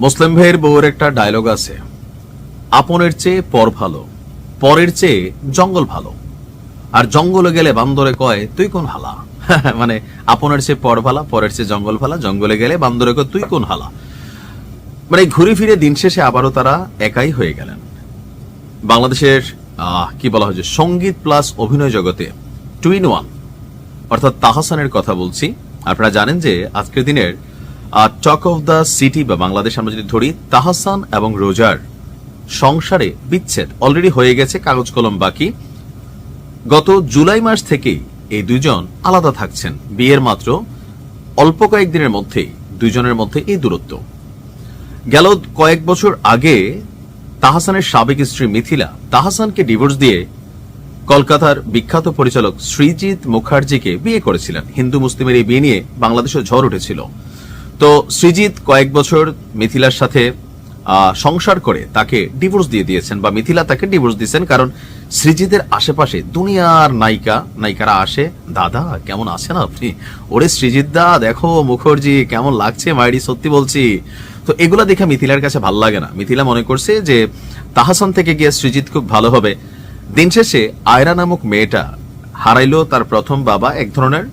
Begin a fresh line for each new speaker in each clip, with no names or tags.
মুসলিম ভাইয়ের বউয়ের একটা ডায়লগ আছে, আপনের চেয়ে পর ভালো, পরের চেয়ে জঙ্গল ভালো, আর জঙ্গলে গেলে বান্দরে কয় তুই কোন হালা। মানে আপনের চেয়ে পর ভালা, পরের চেয়ে জঙ্গল ভালা, জঙ্গলে গেলে বান্দরে কয় তুই কোন হালা। মানে ঘুরে ফিরে দিন শেষে আবারও তারা একাই হয়ে গেলেন। বাংলাদেশের কি বলা হয় যে সঙ্গীত প্লাস অভিনয় জগতে টুইন ওয়ান অর্থাৎ তাহসানের কথা বলছি। আপনারা জানেন যে আজকের দিনের টক অফ দ্য সিটি বা বাংলাদেশ আমরা যদি ধরি, তাহসান এবং রোজার সংসারে বিচ্ছেদ অলরেডি হয়ে গেছে, কাগজ কলম বাকি। গত জুলাই মাস থেকেই এই দুইজন আলাদা থাকছেন, বিয়ের মাত্র অল্প কয়েকদিনের মধ্যেই দুইজনের মধ্যে এই দূরত্ব। গেল কয়েক বছর আগে তাহসানের সাবেক স্ত্রী মিথিলা তাহসানকে ডিভোর্স দিয়ে কলকাতার বিখ্যাত পরিচালক সৃজিত মুখার্জিকে বিয়ে করেছিলেন। হিন্দু মুসলিমের এই বিয়ে নিয়ে বাংলাদেশে ঝড় উঠেছিল। তো সৃজিত কয়েক বছর মিথিলার সাথে সংসার করে তাকে ডিভোর্স দিয়ে দিয়েছেন, বা মিথিলা তাকে ডিভোর্স দিয়েছেন। কারণ সৃজিতের আশেপাশে দুনিয়ার নায়িকারা আসে, দাদা কেমন আছেন আপনি, ওরে সৃজিত দা দেখো মুখার্জি কেমন লাগছে মাইরি, সত্যি বলছি। তো এগুলা দেখে মিথিলার কাছে ভালো লাগে না। মিথিলা মনে করছে যে তাহসান থেকে গিয়ে সৃজিত খুব ভালো হবে। দিন শেষে আয়রা নামক মেয়েটা হারাইলো তার প্রথম বাবা এক ধরনের,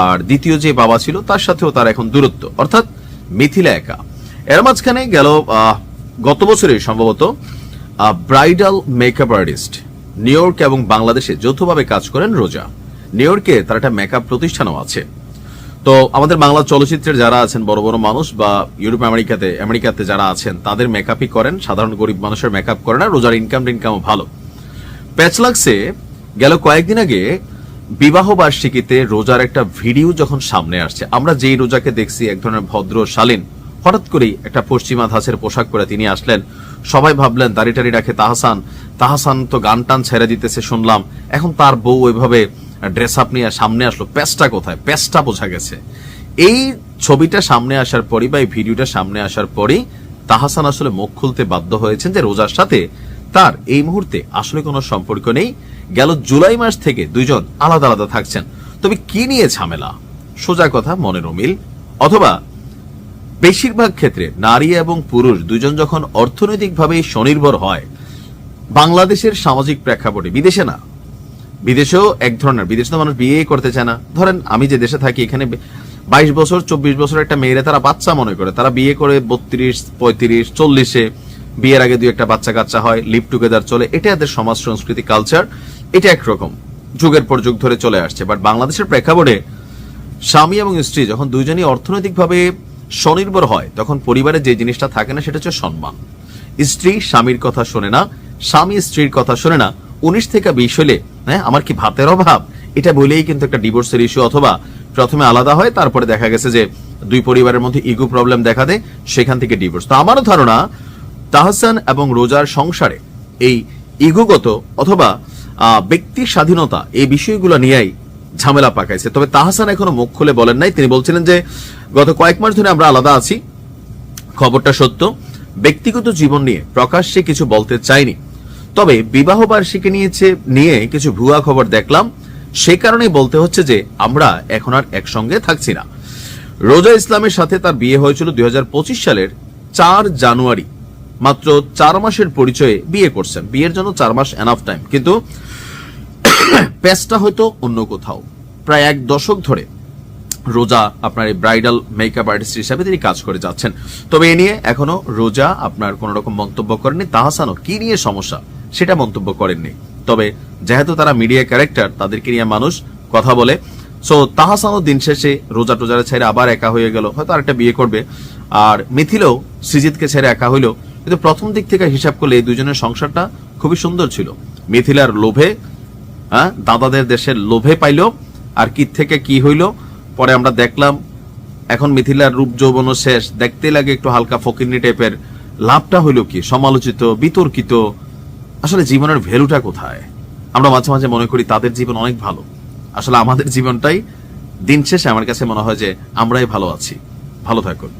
আর দ্বিতীয় যে বাবা ছিল তার সাথেও তার এখন দূরত্ব, অর্থাৎ মিথিলা একা। এর মাঝখানে গেল গত বছরে সম্ভবত bridal makeup artist new York এবং বাংলাদেশে যৌথভাবে কাজ করেন রোজা। নিউ ইয়র্কে তার একটা মেকআপ প্রতিষ্ঠানও আছে। তো আমাদের বাংলা চলচ্চিত্রের যারা আছেন বড় বড় মানুষ, বা ইউরোপ আমেরিকাতে যারা আছেন তাদের মেকআপই করেন, সাধারণ গরিব মানুষের মেকআপ করেন। আর রোজার ইনকামও ভালো। প্যাচ লাগছে গেল কয়েকদিন আগে বিবাহ বার্ষিকীতে রোজার একটা ভিডিও যখন সামনে আসছে। আমরা যেই রোজাকে দেখছি এক ধরনের ভদ্র শালীন, হঠাৎ করেই একটা পশ্চিমা ধাঁচের পোশাক পরে তিনি আসলেন। সবাই ভাবলেন দাড়ি টাড়ি রাখে তাহসান তো গান টান ছেড়ে দিতেছে শুনলাম, এখন তার বউ ওইভাবে ড্রেস আপ নিয়ে সামনে আসলো, প্যাচটা কোথায়? প্যাচটা বোঝা গেছে। এই ছবিটা সামনে আসার পরই বা এই ভিডিওটা সামনে আসার পরই তাহসান আসলে মুখ খুলতে বাধ্য হয়েছেন যে রোজার সাথে তার এই মুহূর্তে আসলে কোনো সম্পর্ক নেই। গেল জুলাই মাস থেকে দুইজন আলাদা আলাদা থাকছেন। তবে কি নিয়ে ঝামেলা? সোজা কথা, মনের অমিল। অথবা বেশিরভাগ ক্ষেত্রে নারী এবং পুরুষ দুইজন যখন অর্থনৈতিকভাবে স্বনির্ভর হয়, বাংলাদেশের সামাজিক প্রেক্ষাপটে, বিদেশে না, বিদেশেও এক ধরনের, বিদেশে তো মানুষ বিয়ে করতে চায় না। ধরেন আমি যে দেশে থাকি এখানে 22 বছর 24 বছর একটা মেয়েরা তারা বাচ্চা মনে করে, তারা বিয়ে করে 32, 35, 40-এ বিয়ের আগে 2 একটা বাচ্চা কাচ্চা হয়, লিভ টুগেদার চলে। এটা এদের সমাজ সংস্কৃতি কালচার, এটা একরকম যুগের পর যুগ ধরে চলে আসছে। বাট বাংলাদেশের প্রেক্ষাপটে স্বামী এবং স্ত্রী যখন দুইজনই অর্থনৈতিকভাবে স্বনির্ভর হয়, তখন পরিবারে যে জিনিসটা থাকে না সেটা হচ্ছে সম্মান। স্ত্রী স্বামীর কথা শোনে না, স্বামী স্ত্রীর কথা শোনে না। 19 থেকে 20 হলে হ্যাঁ আমার কি ভাতের অভাব, এটা বলেই কিন্তু একটা ডিভোর্সের ইস্যু, অথবা প্রথমে আলাদা হয় তারপরে দেখা গেছে যে দুই পরিবারের মধ্যে ইগো প্রবলেম দেখা দেয়, সেখান থেকে ডিভোর্স। তো আমারও ধারণা তাহসান এবং রোজার সংসারে এই ইগোগত অথবা ব্যক্তির স্বাধীনতা এই বিষয়গুলো নিয়েই ঝামেলা পাকাইছে। তবে তাহসান এখনো মুখ খুলে বলেন নাই। তিনি বলছিলেন যে গত কয়েক মাস ধরে আমরা আলাদা আছি, খবরটা সত্য, ব্যক্তিগত জীবন নিয়ে প্রকাশ্যে কিছু বলতে চাইনি। তবে বিবাহ বার্ষিকী নিয়ে কিছু ভুয়া খবর দেখলাম, সে কারণেই বলতে হচ্ছে যে আমরা এখন আর একসঙ্গে থাকছি না। রোজা ইসলামের সাথে তার বিয়ে হয়েছিল 2025 সালের 4 জানুয়ারি। মাত্র 4 মাসের পরিচয়ে বিয়ে করছেন। বিয়ের জন্য 4 মাস এনাফ টাইম, কিন্তু পেস্টটা হয়তো অন্য কোথাও। প্রায় 1 দশক ধরে রোজা আপনার এই ব্রাইডাল মেকআপ আর্টিস্ট হিসাবে তিনি কাজ করে যাচ্ছেন। তবে এ নিয়ে এখনো রোজা আপনার কোন রকম মন্তব্য করেননি। তাহসানও কি নিয়ে সমস্যা সেটা মন্তব্য করেননি। তবে যেহেতু তারা মিডিয়া ক্যারেক্টার, তাদেরকে নিয়ে মানুষ কথা বলে। সো তাহসানও দিন শেষে রোজা টোজারে ছেড়ে আবার একা হয়ে গেল, হয়তো আরেকটা বিয়ে করবে। আর মিথিলাও সৃজিতকে ছেড়ে একা হইলো। কিন্তু প্রথম দিক থেকে হিসাব করলে এই দুজনের সংসারটা খুবই সুন্দর ছিল। মিথিলার লোভে, দাদাদের দেশের লোভে পাইল, আর কি থেকে কি হইল পরে আমরা দেখলাম। এখন মিথিলার রূপ যৌবন শেষ, দেখতে লাগে একটু হালকা ফকিরনি টাইপের। লাভটা হইল কি? সমালোচিত, বিতর্কিত। আসলে জীবনের ভ্যালুটা কোথায়? আমরা মাঝে মাঝে মনে করি তাদের জীবন অনেক ভালো। আসলে আমাদের জীবনটাই দিন শেষে আমার কাছে মনে হয় যে আমরাই ভালো আছি। ভালো থাকুন।